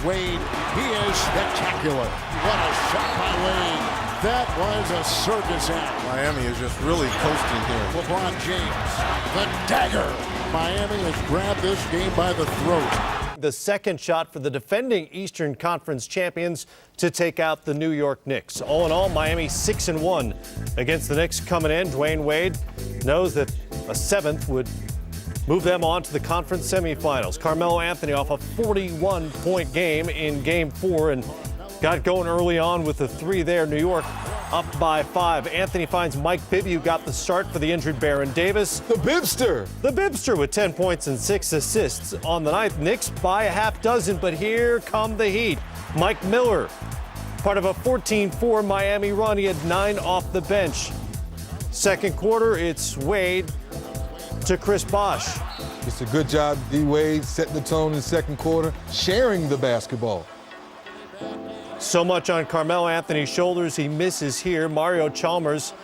Wade. He is spectacular. What a shot by Wade. That was a circus act. Miami is just really coasting here. LeBron James, the dagger. Miami has grabbed this game by the throat. The second shot for the defending Eastern Conference champions to take out the New York Knicks. All in all, Miami 6-1 against the Knicks coming in. Dwayne Wade knows that a seventh would move them on to the conference semifinals. Carmelo Anthony off a 41-point game in Game 4 and got going early on with the three there. New York up by 5. Anthony finds Mike Bibby, who got the start for the injured Baron Davis. The Bibster. The Bibster with 10 points and 6 assists on the night. Knicks by a half dozen, but here come the Heat. Mike Miller, part of a 14-4 Miami run. He had 9 off the bench. Second quarter, it's Wade to Chris Bosh. It's a good job, D. Wade, setting the tone in the second quarter, sharing the basketball. So much on Carmelo Anthony's shoulders. He misses here. Mario Chalmers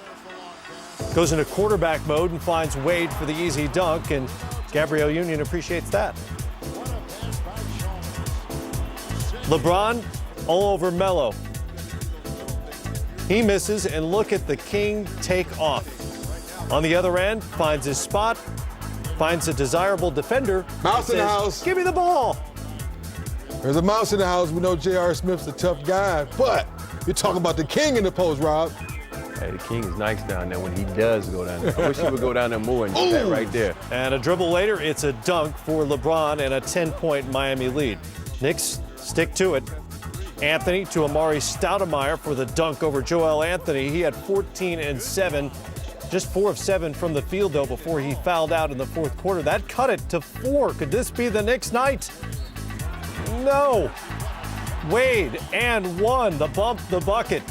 goes into quarterback mode and finds Wade for the easy dunk, and Gabrielle Union appreciates that. LeBron all over Melo. He misses, and look at the King take off. On the other end, finds his spot, finds a desirable defender. Mouse in the house. Give me the ball. There's a mouse in the house. We know J.R. Smith's a tough guy, but you're talking about the King in the post, Rob. Hey, the King is nice down there when he does go down there. I wish he would go down there more and do that right there. And a dribble later, it's a dunk for LeBron and a 10-point Miami lead. Knicks stick to it. Anthony to Amari Stoudemire for the dunk over Joel Anthony. He had 14 and 7. Just 4 of 7 from the field, though, before he fouled out in the fourth quarter. That cut it to 4. Could this be the Knicks' night? No. Wade and 1. The bump, the bucket.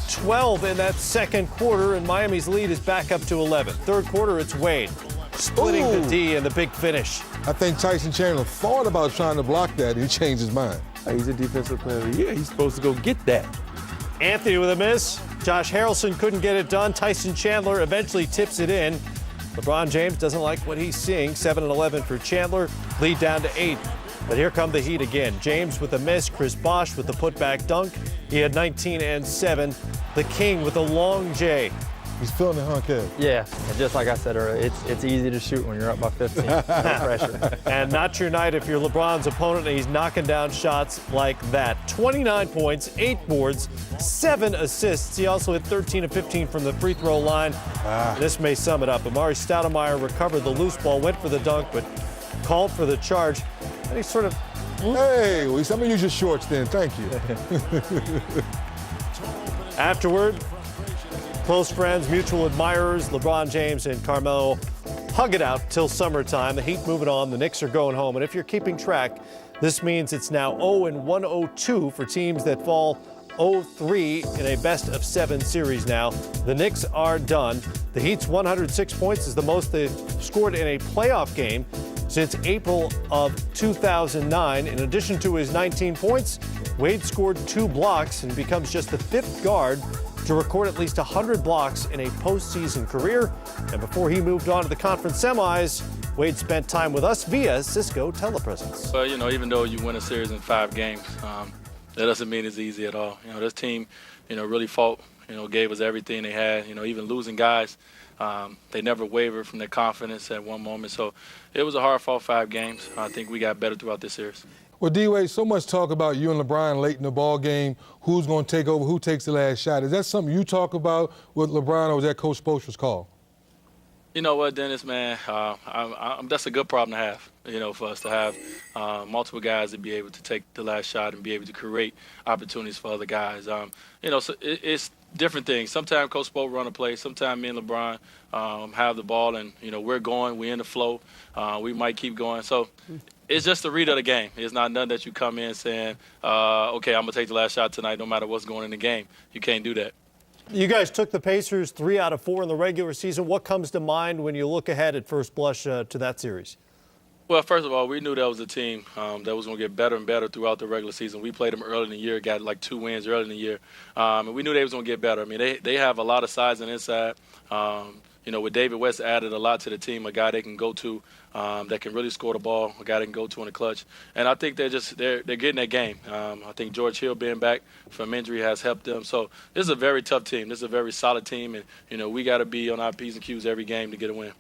12 in that second quarter, and Miami's lead is back up to 11. Third quarter, it's Wade splitting the D and the big finish. I think Tyson Chandler thought about trying to block that, and he changed his mind. He's a defensive player of the year. He's supposed to go get that. Anthony with a miss. Josh Harrelson couldn't get it done. Tyson Chandler eventually tips it in. LeBron James doesn't like what he's seeing. 7 and 11 for Chandler. Lead down to 8. But here come the Heat again. James with a miss. Chris Bosh with the putback dunk. He had 19 and 7. The King with a long J. He's feeling it, huh, Kev? Yeah, and just like I said earlier, it's easy to shoot when you're up by 15. No pressure. And not your night if you're LeBron's opponent and he's knocking down shots like that. 29 points, 8 boards, 7 assists. He also hit 13 of 15 from the free throw line. This may sum it up. Amari Stoudemire recovered the loose ball, went for the dunk, but called for the charge. And he sort of... Hey, well, I'm going to use your shorts then. Thank you. Afterward, close friends, mutual admirers, LeBron James and Carmelo hug it out till summertime. The Heat moving on. The Knicks are going home. And if you're keeping track, this means it's now 0-102 for teams that fall 0-3 in a best-of-7 series now. The Knicks are done. The Heat's 106 points is the most they've scored in a playoff game since April of 2009. In addition to his 19 points, Wade scored 2 blocks and becomes just the 5th guard to record at least 100 blocks in a postseason career. And before he moved on to the conference semis, Wade spent time with us via Cisco telepresence. Well, even though you win a series in 5 games, that doesn't mean it's easy at all. This team, really fought, gave us everything they had. Even losing guys, they never wavered from their confidence at one moment. So it was a hard-fought 5 games. I think we got better throughout this series. Well, D-Wade, so much talk about you and LeBron late in the ball game. Who's going to take over? Who takes the last shot? Is that something you talk about with LeBron, or was that Coach Spoelstra's call? You know what, Dennis, man, that's a good problem to have, for us to have multiple guys to be able to take the last shot and be able to create opportunities for other guys. So it's different things. Sometimes Coach Spoelstra run a play. Sometimes me and LeBron have the ball, and, we're going. We're in the flow. We might keep going. So it's just a read of the game. It's not nothing that you come in saying, okay, I'm going to take the last shot tonight no matter what's going in the game. You can't do that. You guys took the Pacers 3 out of 4 in the regular season. What comes to mind when you look ahead at first blush to that series? Well, first of all, we knew that was a team that was going to get better and better throughout the regular season. We played them early in the year, got like 2 wins early in the year. And we knew they was going to get better. I mean, they have a lot of size and inside. with David West added a lot to the team, a guy they can go to that can really score the ball, a guy they can go to in the clutch. And I think they're getting that game. I think George Hill being back from injury has helped them. So this is a very tough team. This is a very solid team, and we got to be on our P's and Q's every game to get a win.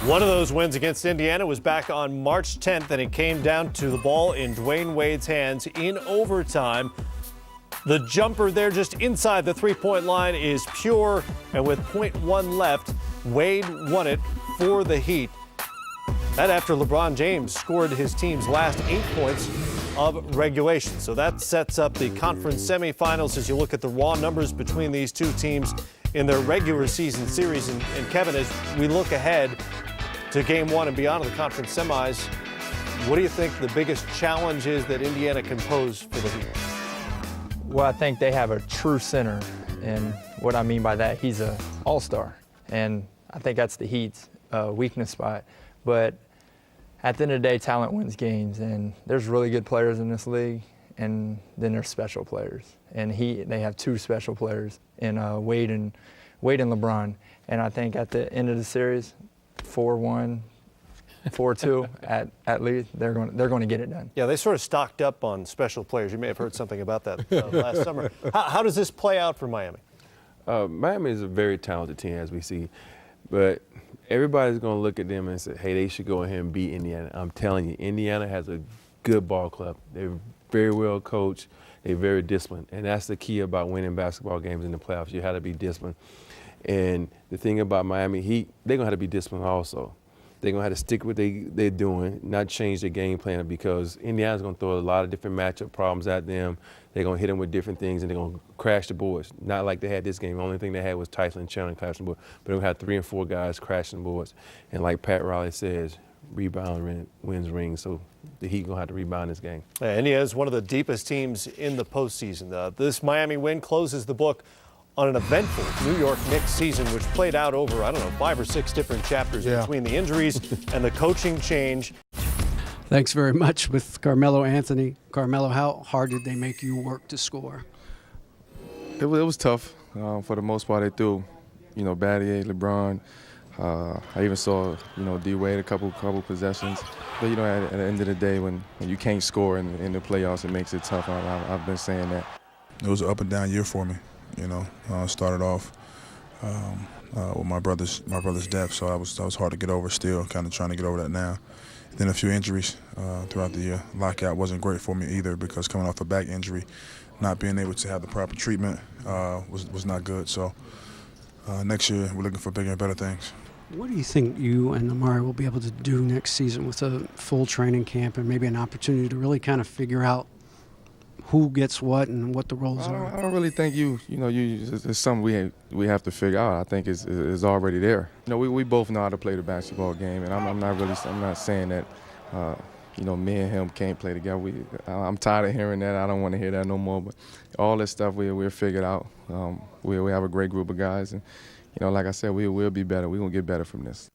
One of those wins against Indiana was back on March 10th, and it came down to the ball in Dwayne Wade's hands in overtime. The jumper there just inside the three-point line is pure, and with .1 left, Wade won it for the Heat. That after LeBron James scored his team's last 8 points of regulation. So that sets up the conference semifinals as you look at the raw numbers between these two teams in their regular season series. And Kevin, as we look ahead to game 1 and beyond of the conference semis, what do you think the biggest challenge is that Indiana can pose for the Heat? Well, I think they have a true center, and what I mean by that, he's an all-star, and I think that's the Heat's weakness spot. But at the end of the day, talent wins games, and there's really good players in this league, and then there's special players. And they have 2 special players in Wade and LeBron. And I think at the end of the series, 4-1, 4-2 at least, they're going to get it done. Yeah, they sort of stocked up on special players. You may have heard something about that last summer. How does this play out for Miami? Miami is a very talented team, as we see, but everybody's going to look at them and say, hey, they should go ahead and beat Indiana. I'm telling you, Indiana has a good ball club. They're very well coached. They're very disciplined, and that's the key about winning basketball games in the playoffs. You have to be disciplined. And the thing about Miami Heat, they're going to have to be disciplined also. They're going to have to stick with what they're doing, not change their game plan, because Indiana's going to throw a lot of different matchup problems at them. They're going to hit them with different things, and they're going to crash the boards. Not like they had this game. The only thing they had was Tyson and Chandler crashing the board. But they're going to have 3 and 4 guys crashing the boards. And like Pat Riley says, rebound wins rings. So the Heat going to have to rebound this game. Indiana is one of the deepest teams in the postseason. This Miami win closes the book on an eventful New York Knicks season, which played out over, 5 or 6 different chapters between the injuries and the coaching change. Thanks very much with Carmelo Anthony. Carmelo, how hard did they make you work to score? It was tough. For the most part, they threw, Battier, LeBron. I even saw, D-Wade a couple possessions. But, at the end of the day, when you can't score in the playoffs, it makes it tough. I've been saying that. It was an up-and-down year for me. Started off with my brother's death, so that was hard to get over still, kind of trying to get over that now. Then a few injuries throughout the year. Lockout wasn't great for me either, because coming off a back injury, not being able to have the proper treatment was not good. So next year we're looking for bigger and better things. What do you think you and Amari will be able to do next season with a full training camp and maybe an opportunity to really kind of figure out who gets what and what the roles are? I don't really think it's something we have to figure out. I think it's already there. We both know how to play the basketball game, and I'm not saying that me and him can't play together. I'm tired of hearing that. I don't want to hear that no more. But all this stuff we'll figure it out. We have a great group of guys, and like I said, we'll be better. We're gonna get better from this.